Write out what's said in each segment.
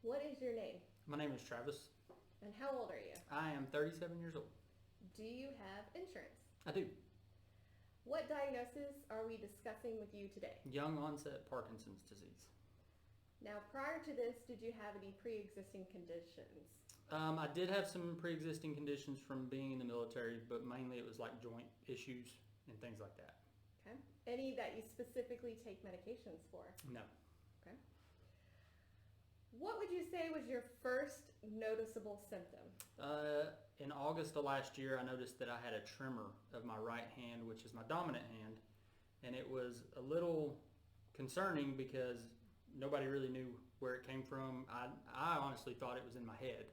What is your name? My name is Travis. And how old are you? I am 37 years old. Do you have insurance? I do. What diagnosis are we discussing with you today? Young onset Parkinson's disease. Now, prior to this, did you have any pre-existing conditions? I did have some pre-existing conditions from being in the military, but mainly it was like joint issues and things like that. Okay. Any that you specifically take medications for? No. Okay. What would you say was your first noticeable symptom? In August of last year, I noticed that I had a tremor of my right hand, which is my dominant hand, and it was a little concerning because nobody really knew where it came from. I honestly thought it was in my head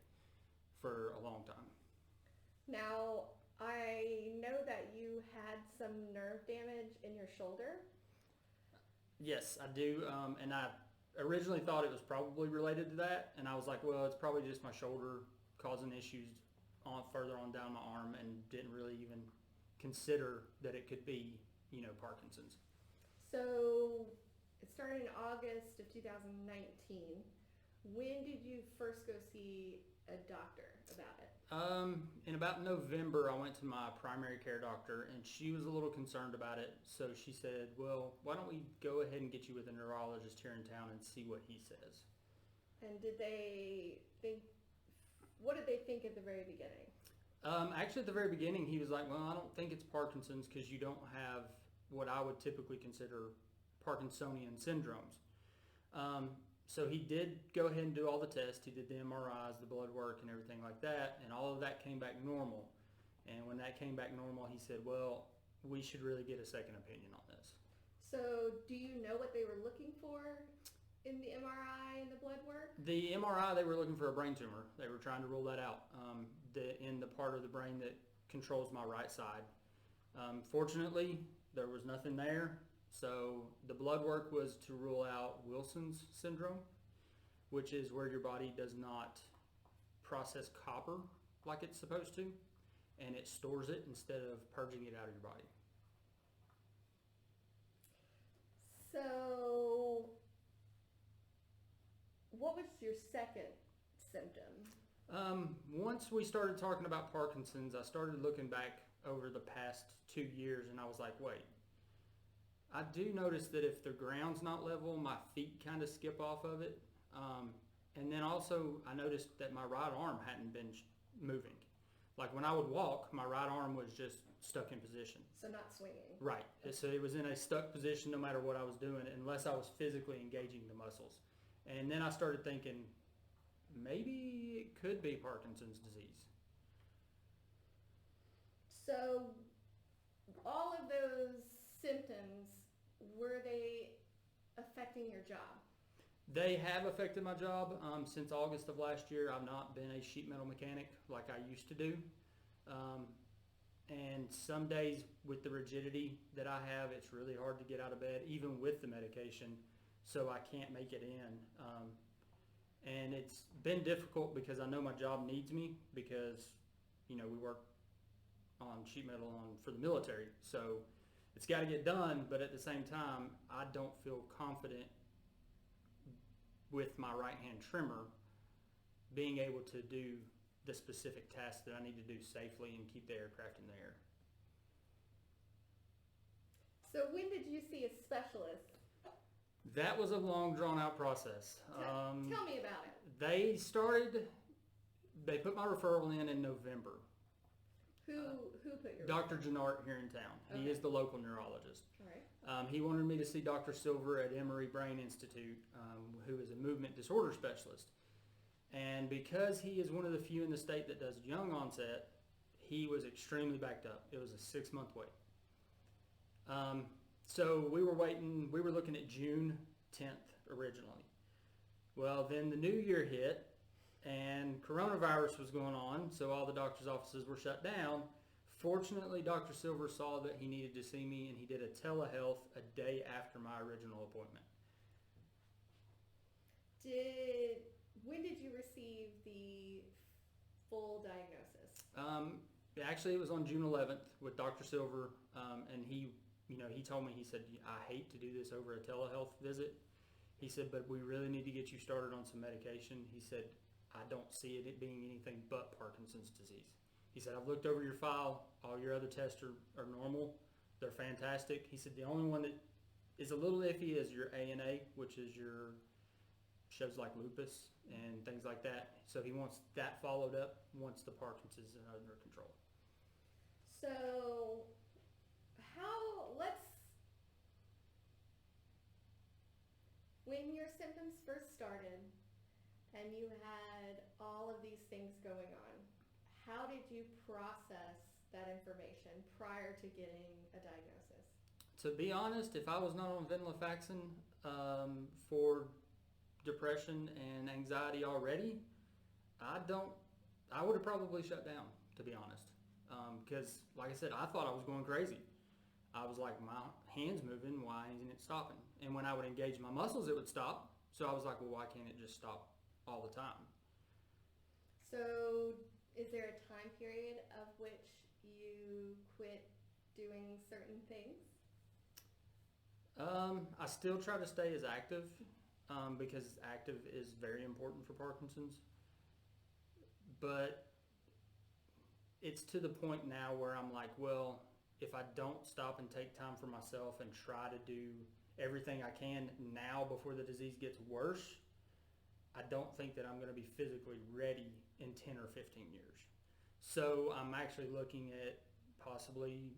for a long time. Now, I know that you had some nerve damage in your shoulder. Yes, I do, and I originally thought it was probably related to that, and I was like, well, it's probably just my shoulder causing issues further on down my arm, and didn't really even consider that it could be, Parkinson's. So it started in August of 2019. When did you first go see a doctor about it? In about November, I went to my primary care doctor, and she was a little concerned about it. So she said, well, why don't we go ahead and get you with a neurologist here in town and see what he says. And what did they think at the very beginning? Actually, at the very beginning, he was like, well, I don't think it's Parkinson's because you don't have what I would typically consider Parkinsonian syndromes. So he did go ahead and do all the tests. He did the MRIs, the blood work, and everything like that, and all of that came back normal. And when that came back normal, he said, well, we should really get a second opinion on this. So do you know what they were looking for in the MRI and the blood work? The MRI, they were looking for a brain tumor. They were trying to rule that out in the part of the brain that controls my right side. Fortunately, there was nothing there. So the blood work was to rule out Wilson's syndrome, which is where your body does not process copper like it's supposed to, and it stores it instead of purging it out of your body. So what was your second symptom? Once we started talking about Parkinson's, I started looking back over the past 2 years, and I was like, wait, I do notice that if the ground's not level, my feet kind of skip off of it. And then also I noticed that my right arm hadn't been moving. Like when I would walk, my right arm was just stuck in position. So not swinging. Right. So it was in a stuck position no matter what I was doing, unless I was physically engaging the muscles. And then I started thinking, maybe it could be Parkinson's disease. So all of those symptoms, were they affecting your job? They have affected my job. Since August of last year, I've not been a sheet metal mechanic like I used to do. And some days with the rigidity that I have, it's really hard to get out of bed, even with the medication, so I can't make it in. And it's been difficult because I know my job needs me because, we work on sheet metal for the military. So it's got to get done, but at the same time, I don't feel confident with my right hand tremor being able to do the specific tasks that I need to do safely and keep the aircraft in the air. So when did you see a specialist? That was a long, drawn-out process. Tell me about it. They put my referral in November. Who put your Dr. Jannart here in town. Okay. He is the local neurologist. All right. He wanted me to see Dr. Silver at Emory Brain Institute, who is a movement disorder specialist. And because he is one of the few in the state that does young onset, he was extremely backed up. It was a 6-month wait. So we were looking at June 10th originally. Well, then the new year hit, and coronavirus was going on, so all the doctor's offices were shut down. Fortunately, Dr. Silver saw that he needed to see me, and he did a telehealth a day after my original appointment. When did you receive the full diagnosis? Actually, it was on June 11th with Dr. Silver, and he told me, he said, I hate to do this over a telehealth visit. He said, but we really need to get you started on some medication. He said, I don't see it being anything but Parkinson's disease. He said, I've looked over your file. All your other tests are normal. They're fantastic. He said, the only one that is a little iffy is your ANA, which is shows like lupus and things like that. So he wants that followed up once the Parkinson's is under control. So when your symptoms first started and you had all of these things going on, how did you process that information prior to getting a diagnosis? To be honest, if I was not on venlafaxine for depression and anxiety already, I would have probably shut down, to be honest. Because, like I said, I thought I was going crazy. I was like, my hand's moving, why isn't it stopping? And when I would engage my muscles, it would stop. So I was like, well, why can't it just stop all the time? So is there a time period of which you quit doing certain things? I still try to stay as active because active is very important for Parkinson's. But it's to the point now where I'm like, well, if I don't stop and take time for myself and try to do everything I can now before the disease gets worse, I don't think that I'm going to be physically ready in 10 or 15 years. So I'm actually looking at possibly,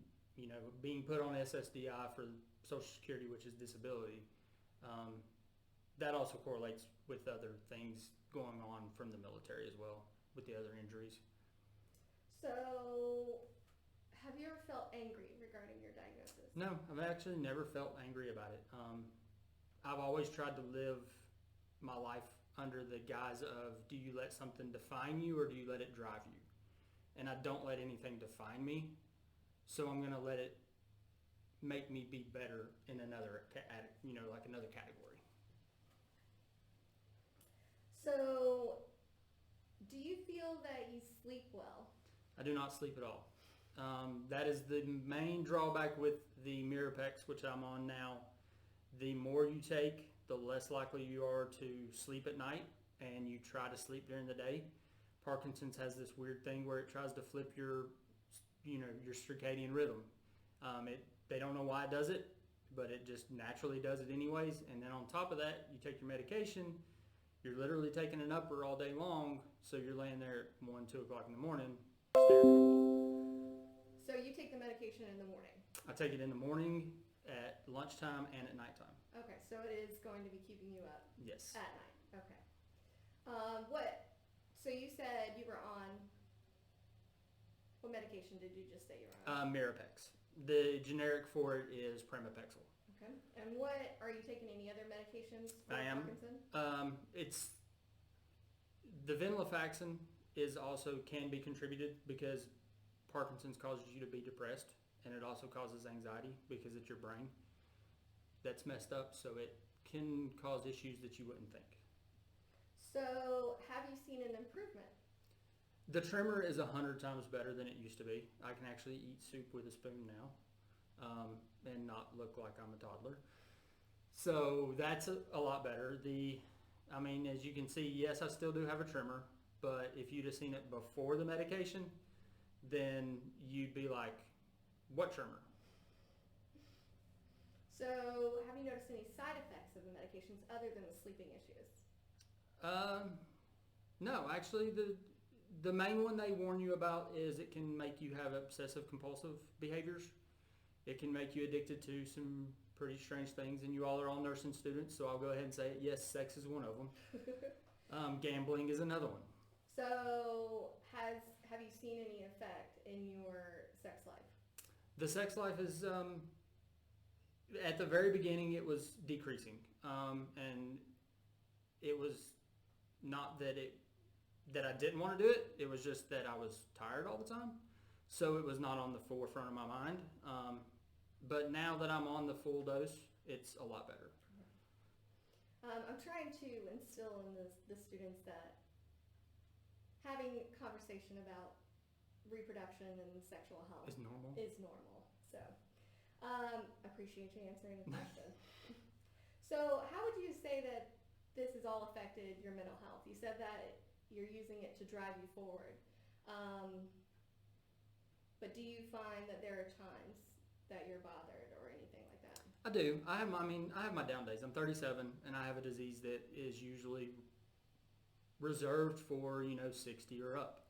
being put on SSDI for Social Security, which is disability. That also correlates with other things going on from the military as well, with the other injuries. So have you ever felt angry regarding your diagnosis? No, I've actually never felt angry about it. I've always tried to live my life under the guise of, do you let something define you or do you let it drive you? And I don't let anything define me, so I'm going to let it make me be better in another, like another category. So do you feel that you sleep well? I do not sleep at all. That is the main drawback with the Mirapex, which I'm on now. The more you take, the less likely you are to sleep at night, and you try to sleep during the day. Parkinson's has this weird thing where it tries to flip your circadian rhythm. They don't know why it does it, but it just naturally does it anyways. And then on top of that, you take your medication. You're literally taking an upper all day long, so you're laying there at 1, 2 o'clock in the morning. So you take the medication in the morning? I take it in the morning, at lunchtime, and at nighttime. Okay, so it is going to be keeping you up? Yes. At night, okay. So you said you were on, what medication did you just say you were on? Mirapex. The generic for it is Pramipexole. Okay, and are you taking any other medications for I am. Parkinson? It's the venlafaxine can be contributed because Parkinson's causes you to be depressed, and it also causes anxiety because it's your brain that's messed up, so it can cause issues that you wouldn't think. So have you seen an improvement? The tremor is 100 times better than it used to be. I can actually eat soup with a spoon now and not look like I'm a toddler. So that's a lot better. As you can see, yes, I still do have a tremor, but if you'd have seen it before the medication, then you'd be like, what tremor? So have you noticed any side effects of the medications other than the sleeping issues? No, actually the main one they warn you about is it can make you have obsessive compulsive behaviors. It can make you addicted to some pretty strange things, and you all are all nursing students, so I'll go ahead and say it. Yes, sex is one of them. Gambling is another one. So have you seen any effect in your sex life? The sex life is, at the very beginning, it was decreasing. And it was not that I didn't want to do it. It was just that I was tired all the time. So it was not on the forefront of my mind. But now that I'm on the full dose, it's a lot better. I'm trying to instill in the students that having conversation about reproduction and sexual health Is normal. So appreciate you answering the question. So how would you say that this has all affected your mental health? You said that you're using it to drive you forward. But do you find that there are times that you're bothered or anything like that? I do. I have my down days. I'm 37, and I have a disease that is usually reserved for 60 or up.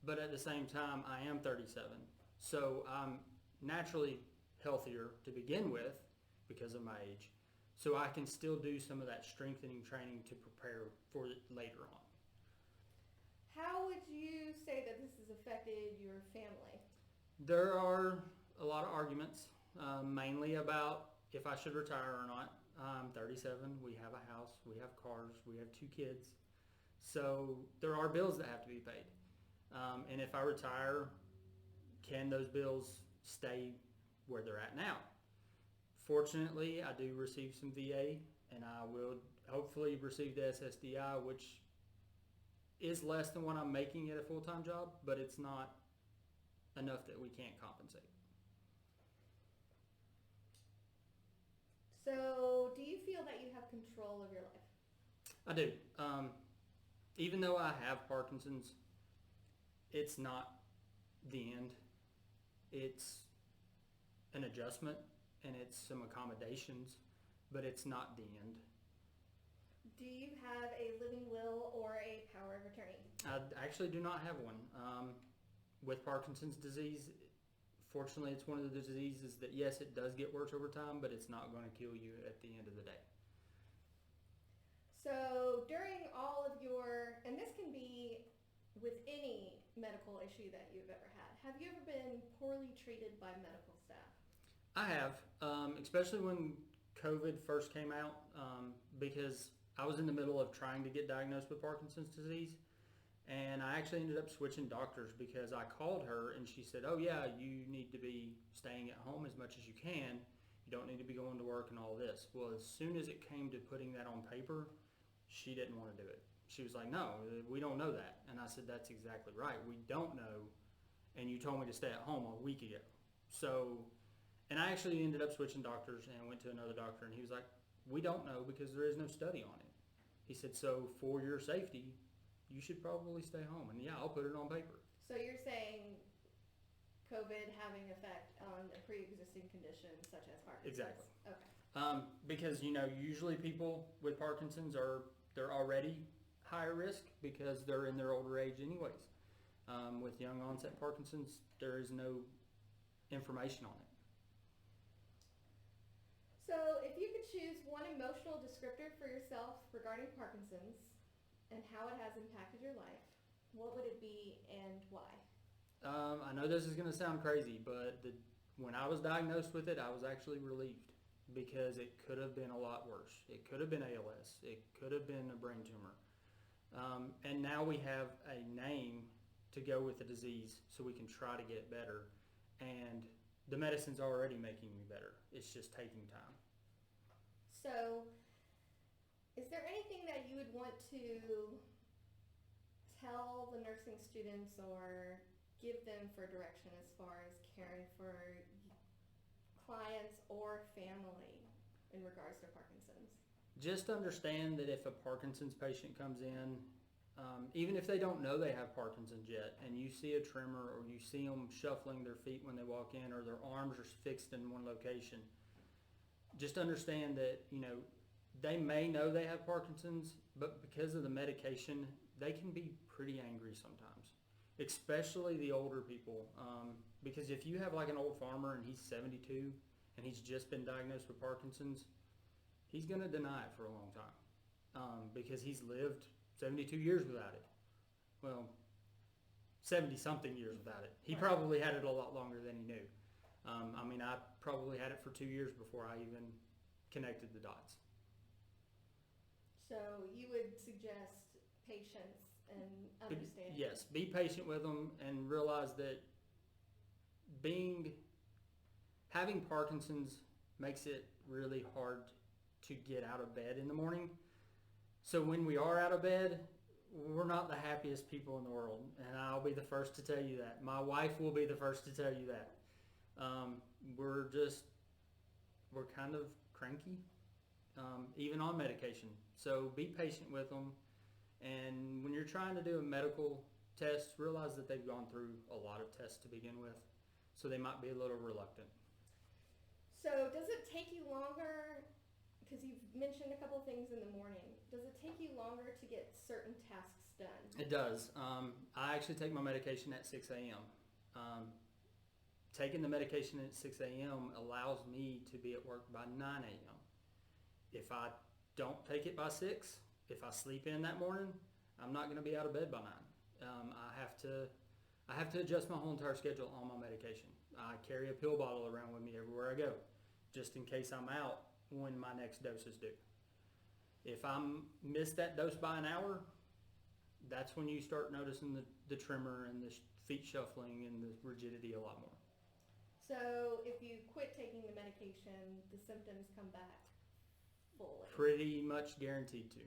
But at the same time, I am 37, so I'm naturally healthier to begin with because of my age. So I can still do some of that strengthening training to prepare for it later on. How would you say that this has affected your family? There are a lot of arguments, mainly about if I should retire or not. I'm 37, we have a house, we have cars, we have 2 kids. So there are bills that have to be paid. And if I retire, can those bills stay where they're at now? Fortunately, I do receive some VA, and I will hopefully receive the SSDI, which is less than what I'm making at a full-time job, but it's not enough that we can't compensate. So do you feel that you have control of your life? I do. Even though I have Parkinson's, it's not the end. It's an adjustment and it's some accommodations, but it's not the end. Do you have a living will or a power of attorney? I actually do not have one. With Parkinson's disease, fortunately, it's one of the diseases that, yes, it does get worse over time, but it's not going to kill you at the end of the day. So during all of your, and this can be with any medical issue that you've ever had, have you ever been poorly treated by medical staff? I have, especially when COVID first came out, because I was in the middle of trying to get diagnosed with Parkinson's disease, and I actually ended up switching doctors because I called her and she said, oh yeah, you need to be staying at home as much as you can. You don't need to be going to work and all this. Well, as soon as it came to putting that on paper, she didn't want to do it. She was like, no, we don't know that. And I said, that's exactly right. We don't know. And you told me to stay at home a week ago. So, and I actually ended up switching doctors and went to another doctor, and he was like, we don't know because there is no study on it. He said, so for your safety, you should probably stay home. And yeah, I'll put it on paper. So you're saying COVID having effect on a pre-existing condition such as Parkinson's? Exactly. Okay. Because, usually people with Parkinson's they're already higher risk because they're in their older age anyways. With young onset Parkinson's, there is no information on it. So if you could choose one emotional descriptor for yourself regarding Parkinson's and how it has impacted your life, what would it be and why? I know this is going to sound crazy, but when I was diagnosed with it, I was actually relieved because it could have been a lot worse. It could have been ALS. It could have been a brain tumor. And now we have a name to go with the disease so we can try to get it better. And the medicine's already making me better. It's just taking time. So is there anything that you would want to tell the nursing students or give them for direction as far as caring for clients or family in regards to Parkinson's? Just understand that if a Parkinson's patient comes in, even if they don't know they have Parkinson's yet, and you see a tremor or you see them shuffling their feet when they walk in or their arms are fixed in one location, just understand that, they may know they have Parkinson's, but because of the medication, they can be pretty angry sometimes, especially the older people. Because if you have like an old farmer and he's 72 and he's just been diagnosed with Parkinson's, he's going to deny it for a long time because he's lived 72 years without it. Well, 70-something years without it. He probably had it a lot longer than he knew. I probably had it for 2 years before I even connected the dots. So you would suggest patience and understanding? Yes, be patient with them and realize that having Parkinson's makes it really hard to get out of bed in the morning. So when we are out of bed, we're not the happiest people in the world, and I'll be the first to tell you that. My wife will be the first to tell you that. We're kind of cranky, even on medication. So be patient with them. And when you're trying to do a medical test, realize that they've gone through a lot of tests to begin with. So they might be a little reluctant. So does it take you longer, because you've mentioned a couple things in the morning, does it take you longer to get certain tasks done? It does. I actually take my medication at 6 a.m. Taking the medication at 6 a.m. allows me to be at work by 9 a.m. If I don't take it by 6, if I sleep in that morning, I'm not going to be out of bed by 9. I have to adjust my whole entire schedule on my medication. I carry a pill bottle around with me everywhere I go, just in case I'm out when my next dose is due. If I miss that dose by an hour, that's when you start noticing the tremor and the feet shuffling and the rigidity a lot more. So if you quit taking the medication, the symptoms come back fully? Pretty much guaranteed to.